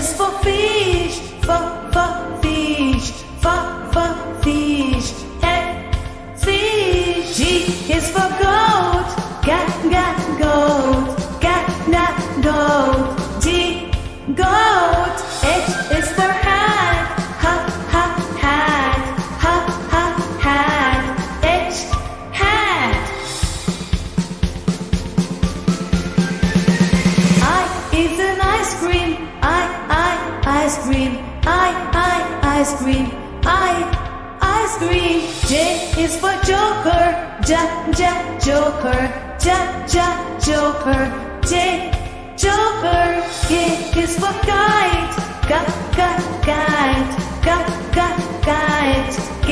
is for fish, fish, fish. Fish. G is for goat, goat, goat. G, goat. H is for hat, hat. H, hat. I is an ice cream, ice cream. Ice cream. J is for joker, joker. J, joker. K is for kite, kite. K,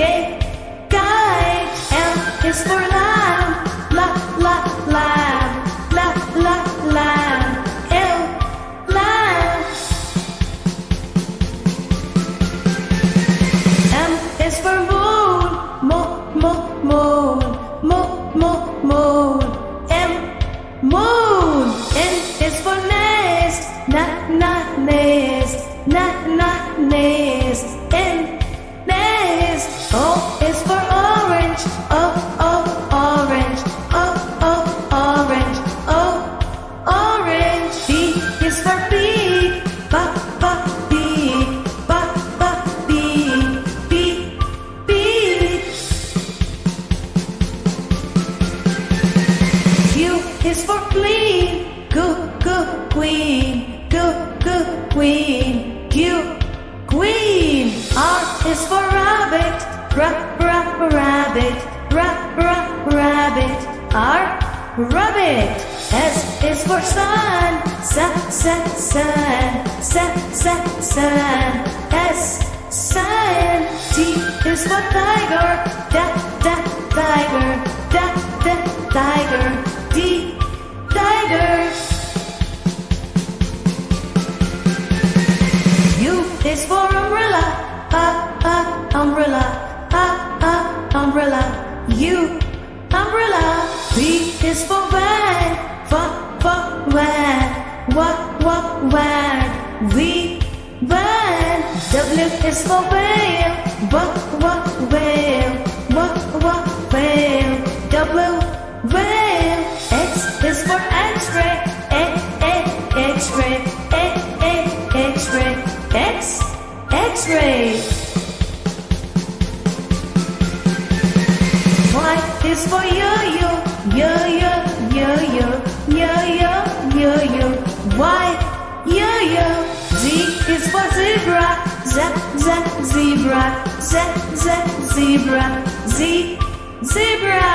kite. L is for lamb, lamb. L, lamb. M is for moon, moon. M, moon. N is for nest, nest. N, nest. O is for orange, orange. Orange. P is for pig, pig. Q is for clean, queen. Q, queen. R is for rabbit, rabbit. R, rabbit. S is for sun, sun. S, sun. T is for tiger, tiger. D, tiger. U is for umbrella, umbrella. U, umbrella. V is for van, van. V, van. W is for whale, whale. W, whale. X is for x-ray, x-ray. X, x-ray. Y is for yo-yo, Y, yo-yo. Z is for zebra, zebra. Z, zebra.